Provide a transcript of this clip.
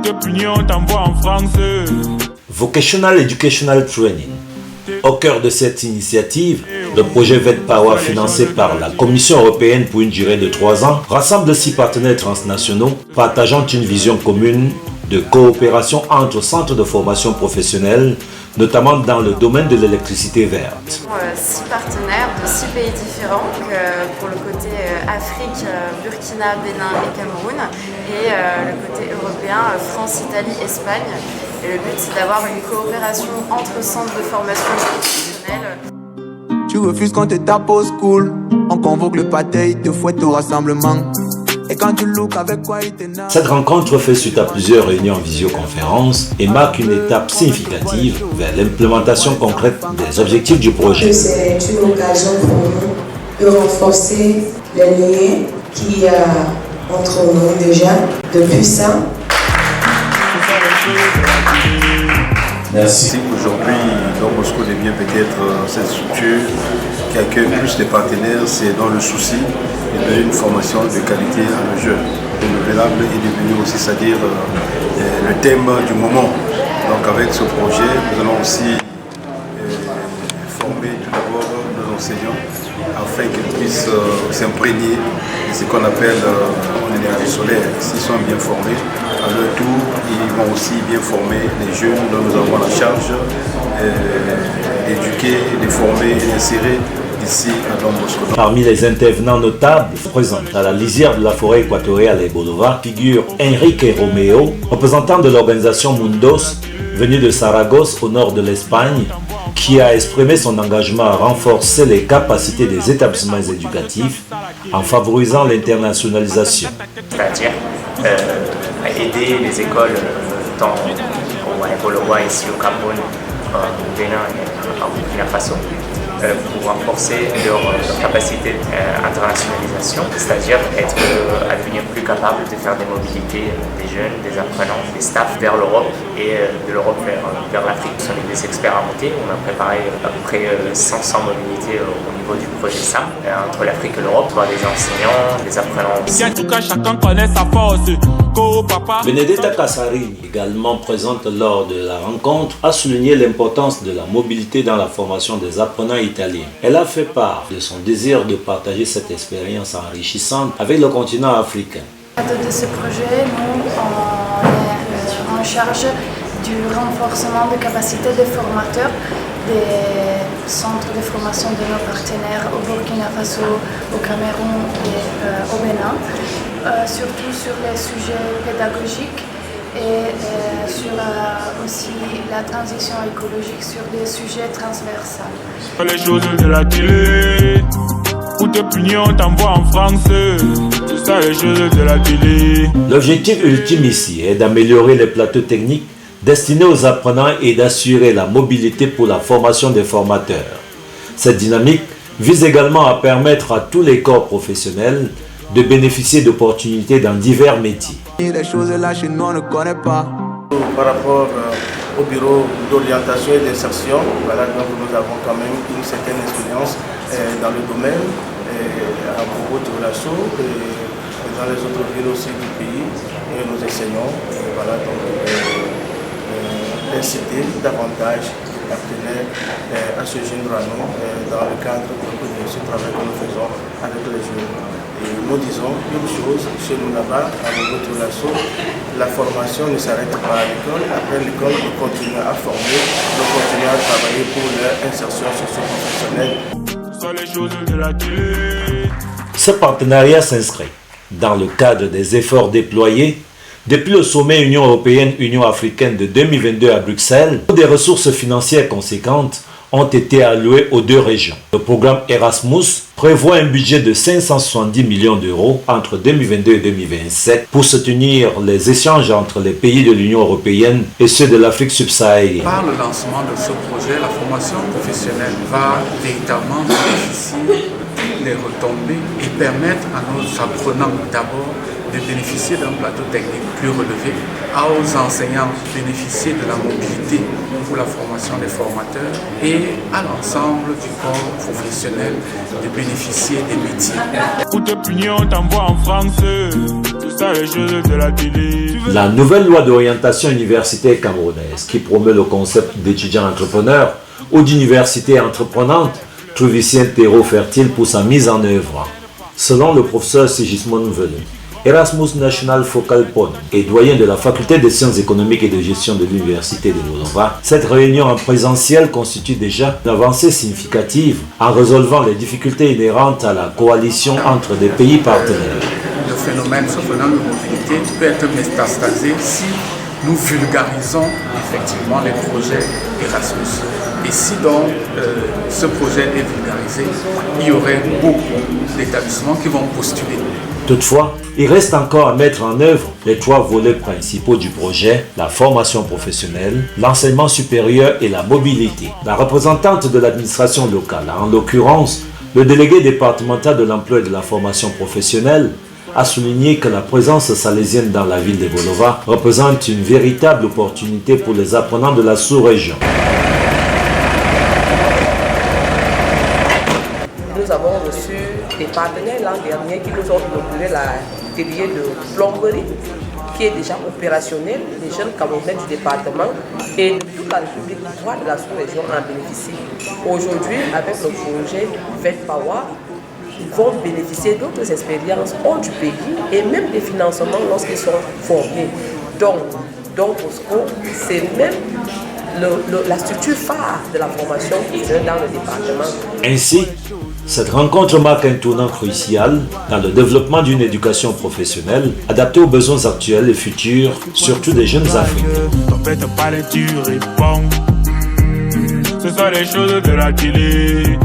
t'es puni, on t'envoie en France. Vocational Educational Training. Au cœur de cette initiative, le projet VET-Power financé par la Commission européenne pour une durée de 3 ans rassemble 6 partenaires transnationaux partageant une vision commune de coopération entre centres de formation professionnelle, notamment dans le domaine de l'électricité verte. 6 partenaires de 6 pays différents, pour le côté Afrique, Burkina, Bénin et Cameroun, et le côté européen, France, Italie, Espagne. Et le but, c'est d'avoir une coopération entre centres de formation professionnelle. Tu refuses qu'on te tape au school, on convoque le pâté, il te fouette au rassemblement. Et quand tu look avec quoi il t'énerve. Cette rencontre fait suite à plusieurs réunions en visioconférence et marque une étape significative vers l'implémentation concrète des objectifs du projet. C'est une occasion pour nous de renforcer les liens qu'il y a entre nous déjà depuis ça. Merci. Aujourd'hui, Don Bosco devient peut-être cette structure qui accueille plus les partenaires, c'est dans le souci de donner une formation de qualité à nos jeunes. Renouvelable est devenu aussi, c'est-à-dire le thème du moment. Donc avec ce projet, nous allons aussi former tout d'abord nos enseignants afin qu'ils puissent s'imprégner de ce qu'on appelle l'énergie solaire. S'ils sont bien formés, à leur tour, ils vont aussi bien former les jeunes dont nous avons la charge d'éduquer, de former et d'insérer ici à Don Bosco. Parmi les intervenants notables présents à la lisière de la forêt équatoriale et Bodova figure Enrique Romeo, représentant de l'organisation Mundos, venu de Saragosse au nord de l'Espagne, qui a exprimé son engagement à renforcer les capacités des établissements éducatifs en favorisant l'internationalisation. C'est-à-dire aider les écoles tant au Bolowa, ici au Cameroun, au Bénin et au Burkina Faso, pour renforcer leur capacité d'internationalisation, c'est-à-dire à devenir plus capable de faire des mobilités des jeunes, des apprenants, des staffs vers l'Europe et de l'Europe vers l'Afrique. Ce sont des experts à monter. On a préparé à peu près 500 mobilités au niveau du projet SAM entre l'Afrique et l'Europe, voir des enseignants, des apprenants aussi. En tout cas, chacun connaît sa force. Benedetta Cassarini, également présente lors de la rencontre, a souligné l'importance de la mobilité dans la formation des apprenants italiens. Elle a fait part de son désir de partager cette expérience enrichissante avec le continent africain. De ce projet, nous, on est en charge du renforcement des capacités des formateurs des centres de formation de nos partenaires au Burkina Faso, au Cameroun et au Bénin, surtout sur les sujets pédagogiques et sur aussi la transition écologique sur des sujets transversaux. Les choses de la télé, où t'es puni, on t'envoie en France. C'est ça les choses de la télé. L'objectif ultime ici est d'améliorer les plateaux techniques destinés aux apprenants et d'assurer la mobilité pour la formation des formateurs. Cette dynamique vise également à permettre à tous les corps professionnels de bénéficier d'opportunités dans divers métiers. Les choses là chez nous on ne connaît pas. Par rapport au bureau d'orientation et d'insertion, voilà, donc nous avons quand même une certaine expérience dans le domaine, à propos de relations, dans les autres villes aussi du pays, et nous enseignons, voilà, donc inciter davantage les partenaires à se joindre à nous dans le cadre de ce travail que nous faisons avec les jeunes. Et nous disons une chose, chez nous là-bas, à niveau de relation, la formation ne s'arrête pas à l'école. Après l'école, nous continuons à former, nous continuons à travailler pour leur insertion socio-professionnelle. Ce partenariat s'inscrit dans le cadre des efforts déployés depuis le sommet Union européenne-Union africaine de 2022 à Bruxelles, où des ressources financières conséquentes ont été allouées aux 2 régions. Le programme Erasmus prévoit un budget de 570 millions d'euros entre 2022 et 2027 pour soutenir les échanges entre les pays de l'Union européenne et ceux de l'Afrique subsaharienne. Par le lancement de ce projet, la formation professionnelle va véritablement bénéficier des retombées et permettre à nos apprenants d'abord de bénéficier d'un plateau technique plus relevé, aux enseignants de bénéficier de la mobilité pour la formation des formateurs et à l'ensemble du corps professionnel de bénéficier des métiers. Pour te punir, on t'envoie en France. C'est ça les jeux de la télé. La nouvelle loi d'orientation universitaire camerounaise qui promeut le concept d'étudiant entrepreneur ou d'université entreprenante trouve ici un terreau fertile pour sa mise en œuvre. Selon le professeur Sigismond Velu, Erasmus National Focal Point et doyen de la faculté des sciences économiques et de gestion de l'université de Bolova, cette réunion en présentiel constitue déjà une avancée significative en résolvant les difficultés inhérentes à la coalition entre des pays partenaires. Le phénomène, ce phénomène de mobilité peut être métastasé si nous vulgarisons effectivement les projets Erasmus. Et si donc ce projet est vulgarisé, il y aurait beaucoup d'établissements qui vont postuler. Toutefois, il reste encore à mettre en œuvre les 3 volets principaux du projet, la formation professionnelle, l'enseignement supérieur et la mobilité. La représentante de l'administration locale, en l'occurrence le délégué départemental de l'emploi et de la formation professionnelle, a souligné que la présence salésienne dans la ville de Bolova représente une véritable opportunité pour les apprenants de la sous-région. Nous avons reçu des partenaires l'an dernier qui nous ont inauguré l'atelier de plomberie qui est déjà opérationnel. Les jeunes Camerounais du département et de toute la République de la sous-région en bénéficient. Aujourd'hui, avec le projet Fed Power, ils vont bénéficier d'autres expériences hors du pays et même des financements lorsqu'ils sont formés. Donc Bosco, c'est même la structure phare de la formation dans le département. Ainsi, cette rencontre marque un tournant crucial dans le développement d'une éducation professionnelle adaptée aux besoins actuels et futurs, surtout des jeunes Africains. T'embête pas les tu réponds. Ce sont les choses de la télé.